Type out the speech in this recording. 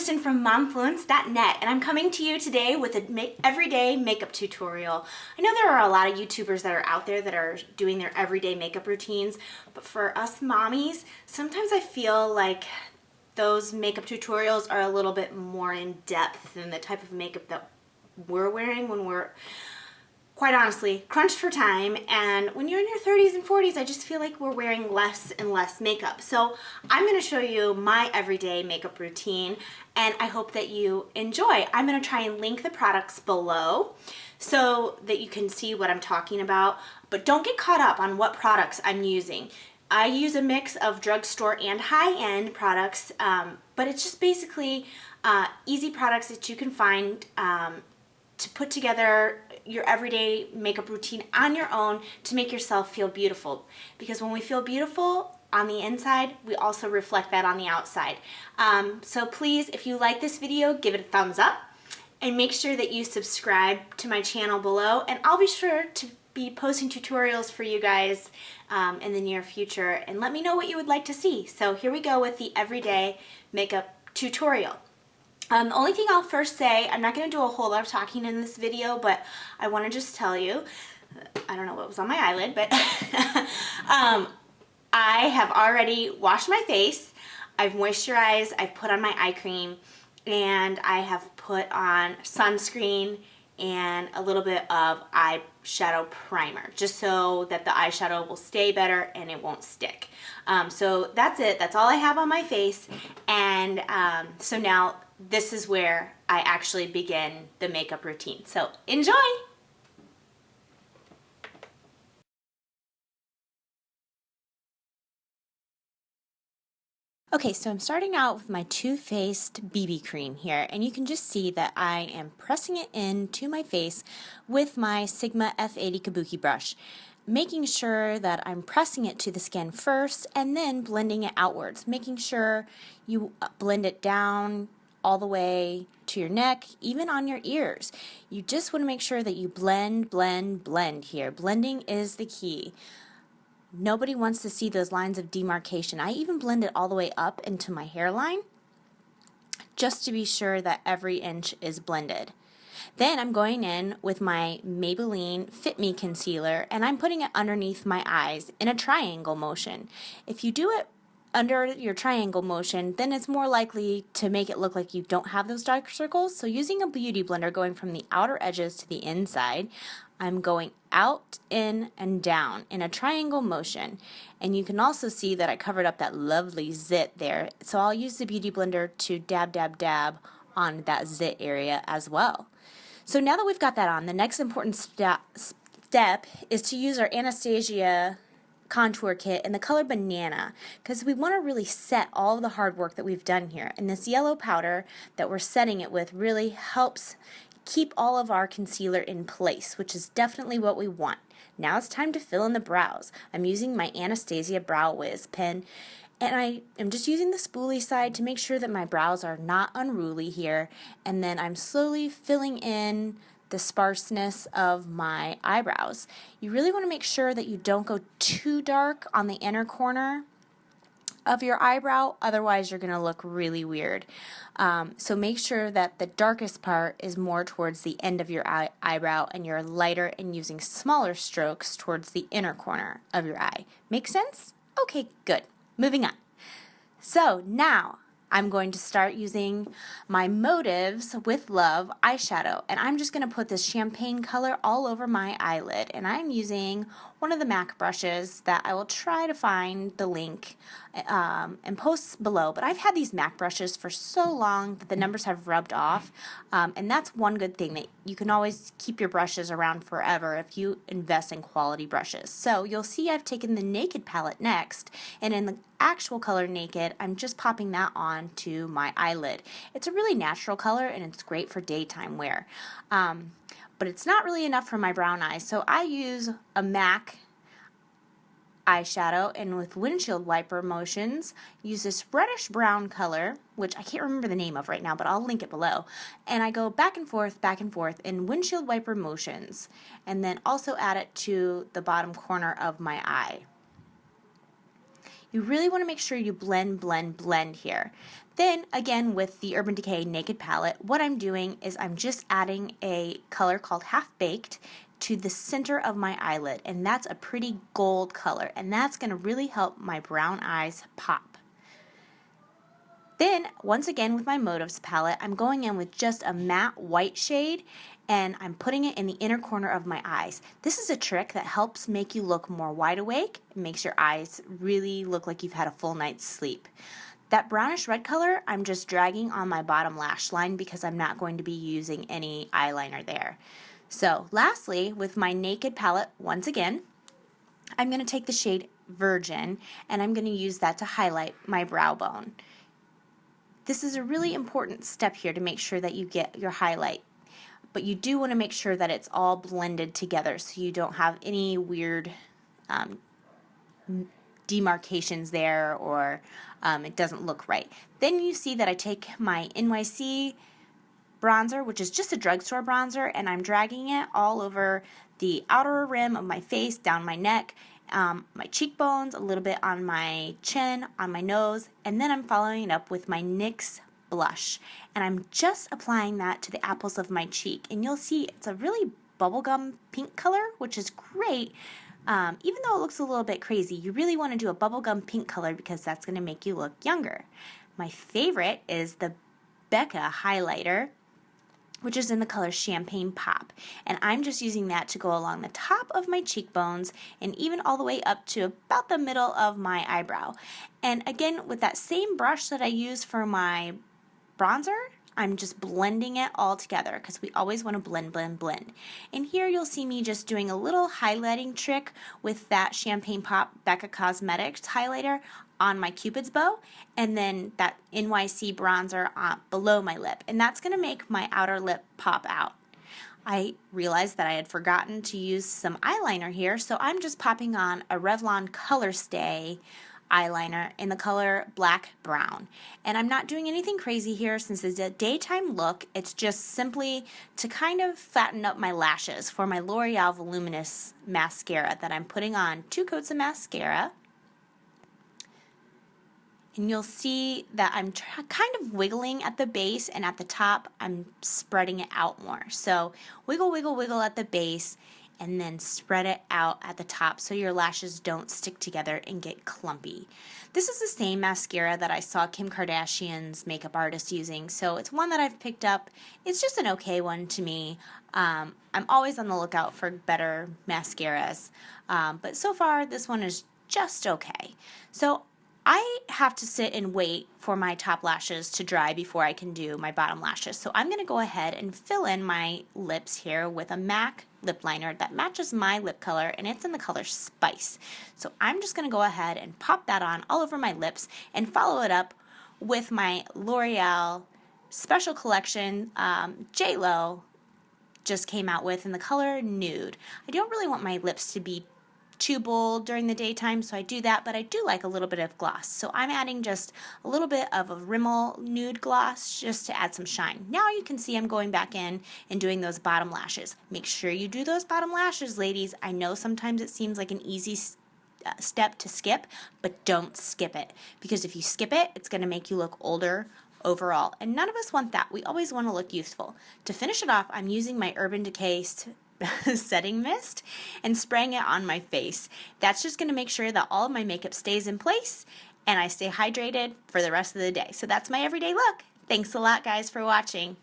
Kristen from momfluence.net, and I'm coming to you today with an everyday makeup tutorial. I know there are a lot of YouTubers that are out there that are doing their everyday makeup routines, but for us mommies, sometimes I feel like those makeup tutorials are a little bit more in depth than the type of makeup that we're wearing when we're, quite honestly, crunched for time. And when you're in your 30s and 40s, I just feel like we're wearing less and less makeup. So I'm going to show you my everyday makeup routine, and I hope that you enjoy. I'm going to try and link the products below so that you can see what I'm talking about, but don't get caught up on what products I'm using. I use a mix of drugstore and high-end products, but it's just basically easy products that you can find to put together your everyday makeup routine on your own to make yourself feel beautiful. Because when we feel beautiful on the inside, we also reflect that on the outside. So please, if you like this video, give it a thumbs up and make sure that you subscribe to my channel below, and I'll be sure to be posting tutorials for you guys in the near future, and let me know what you would like to see. So here we go with the everyday makeup tutorial. The only thing I'll first say, I'm not going to do a whole lot of talking in this video, but I want to just tell you, I don't know what was on my eyelid, but I have already washed my face, I've moisturized, I've put on my eye cream, and I have put on sunscreen and a little bit of eyeshadow primer, just so that the eyeshadow will stay better and it won't stick. So that's it. That's all I have on my face. And so now this is where I actually begin the makeup routine. So enjoy! Okay, so I'm starting out with my Too Faced BB cream here, and you can just see that I am pressing it into my face with my Sigma F80 Kabuki brush, making sure that I'm pressing it to the skin first and then blending it outwards, making sure you blend it down all the way to your neck, even on your ears. You just want to make sure that you blend, blend, blend here. Blending is the key. Nobody wants to see those lines of demarcation. I even blend it all the way up into my hairline just to be sure that every inch is blended. Then I'm going in with my Maybelline Fit Me Concealer, and I'm putting it underneath my eyes in a triangle motion. If you do it under your triangle motion, then it's more likely to make it look like you don't have those dark circles. So using a beauty blender, going from the outer edges to the inside, I'm going out, in, and down in a triangle motion. And you can also see that I covered up that lovely zit there. So I'll use the beauty blender to dab, dab, dab on that zit area as well. So now that we've got that on, the next important step is to use our Anastasia contour kit in the color Banana, because we want to really set all of the hard work that we've done here. And this yellow powder that we're setting it with really helps keep all of our concealer in place, which is definitely what we want. Now it's time to fill in the brows. I'm using my Anastasia Brow Wiz pen, and I am just using the spoolie side to make sure that my brows are not unruly here, and then I'm slowly filling in the sparseness of my eyebrows. You really want to make sure that you don't go too dark on the inner corner of your eyebrow, otherwise you're going to look really weird. So make sure that the darkest part is more towards the end of your eyebrow, and you're lighter and using smaller strokes towards the inner corner of your eye. Make sense? Okay, good. Moving on. So now I'm going to start using my Motives with Love eyeshadow, and I'm just going to put this champagne color all over my eyelid, and I'm using one of the MAC brushes that I will try to find the link and post below. But I've had these MAC brushes for so long that the numbers have rubbed off, and that's one good thing, that you can always keep your brushes around forever if you invest in quality brushes. So you'll see I've taken the Naked palette next, and in the actual color Naked, I'm just popping that on to my eyelid. It's a really natural color, and it's great for daytime wear. But it's not really enough for my brown eyes, so I use a MAC eyeshadow, and with windshield wiper motions, use this reddish brown color, which I can't remember the name of right now, but I'll link it below. And I go back and forth in windshield wiper motions, and then also add it to the bottom corner of my eye. You really want to make sure you blend, blend, blend here. Then again with the Urban Decay Naked Palette, what I'm doing is I'm just adding a color called Half Baked to the center of my eyelid, and that's a pretty gold color, and that's going to really help my brown eyes pop. Then, once again with my Motives palette, I'm going in with just a matte white shade, and I'm putting it in the inner corner of my eyes. This is a trick that helps make you look more wide awake. It makes your eyes really look like you've had a full night's sleep. That brownish red color, I'm just dragging on my bottom lash line because I'm not going to be using any eyeliner there. So, lastly, with my Naked palette, once again, I'm going to take the shade Virgin, and I'm going to use that to highlight my brow bone. This is a really important step here to make sure that you get your highlight, but you do want to make sure that it's all blended together so you don't have any weird demarcations there, or it doesn't look right. Then you see that I take my NYC Bronzer, which is just a drugstore bronzer, and I'm dragging it all over the outer rim of my face, down my neck, my cheekbones, a little bit on my chin, on my nose, and then I'm following it up with my NYX blush, and I'm just applying that to the apples of my cheek, and you'll see it's a really bubblegum pink color, which is great. Even though it looks a little bit crazy, you really want to do a bubblegum pink color because that's going to make you look younger. My favorite is the Becca highlighter, which is in the color Champagne Pop, and I'm just using that to go along the top of my cheekbones and even all the way up to about the middle of my eyebrow. And again, with that same brush that I use for my bronzer, I'm just blending it all together because we always want to blend, blend, blend. And here you'll see me just doing a little highlighting trick with that Champagne Pop Becca Cosmetics highlighter on my Cupid's bow, and then that NYC bronzer below my lip, and that's going to make my outer lip pop out. I realized that I had forgotten to use some eyeliner here, so I'm just popping on a Revlon Color Stay eyeliner in the color Black Brown. And I'm not doing anything crazy here since it's a daytime look. It's just simply to kind of flatten up my lashes for my L'Oreal Voluminous mascara that I'm putting on 2 coats of mascara. And you'll see that I'm kind of wiggling at the base, and at the top I'm spreading it out more. So wiggle, wiggle, wiggle at the base, and then spread it out at the top so your lashes don't stick together and get clumpy. This is the same mascara that I saw Kim Kardashian's makeup artist using, so it's one that I've picked up. It's just an okay one to me. I'm always on the lookout for better mascaras, but so far this one is just okay. So I have to sit and wait for my top lashes to dry before I can do my bottom lashes. So I'm going to go ahead and fill in my lips here with a MAC lip liner that matches my lip color, and it's in the color Spice. So I'm just going to go ahead and pop that on all over my lips and follow it up with my L'Oreal Special Collection J.Lo just came out with in the color Nude. I don't really want my lips to be too bold during the daytime, so I do that, but I do like a little bit of gloss. So I'm adding just a little bit of a Rimmel Nude gloss just to add some shine. Now you can see I'm going back in and doing those bottom lashes. Make sure you do those bottom lashes, ladies. I know sometimes it seems like an easy step to skip, but don't skip it, because if you skip it, it's going to make you look older overall, and none of us want that. We always want to look youthful. To finish it off, I'm using my Urban Decay setting mist and spraying it on my face. That's just going to make sure that all of my makeup stays in place and I stay hydrated for the rest of the day. So that's my everyday look. Thanks a lot, guys, for watching.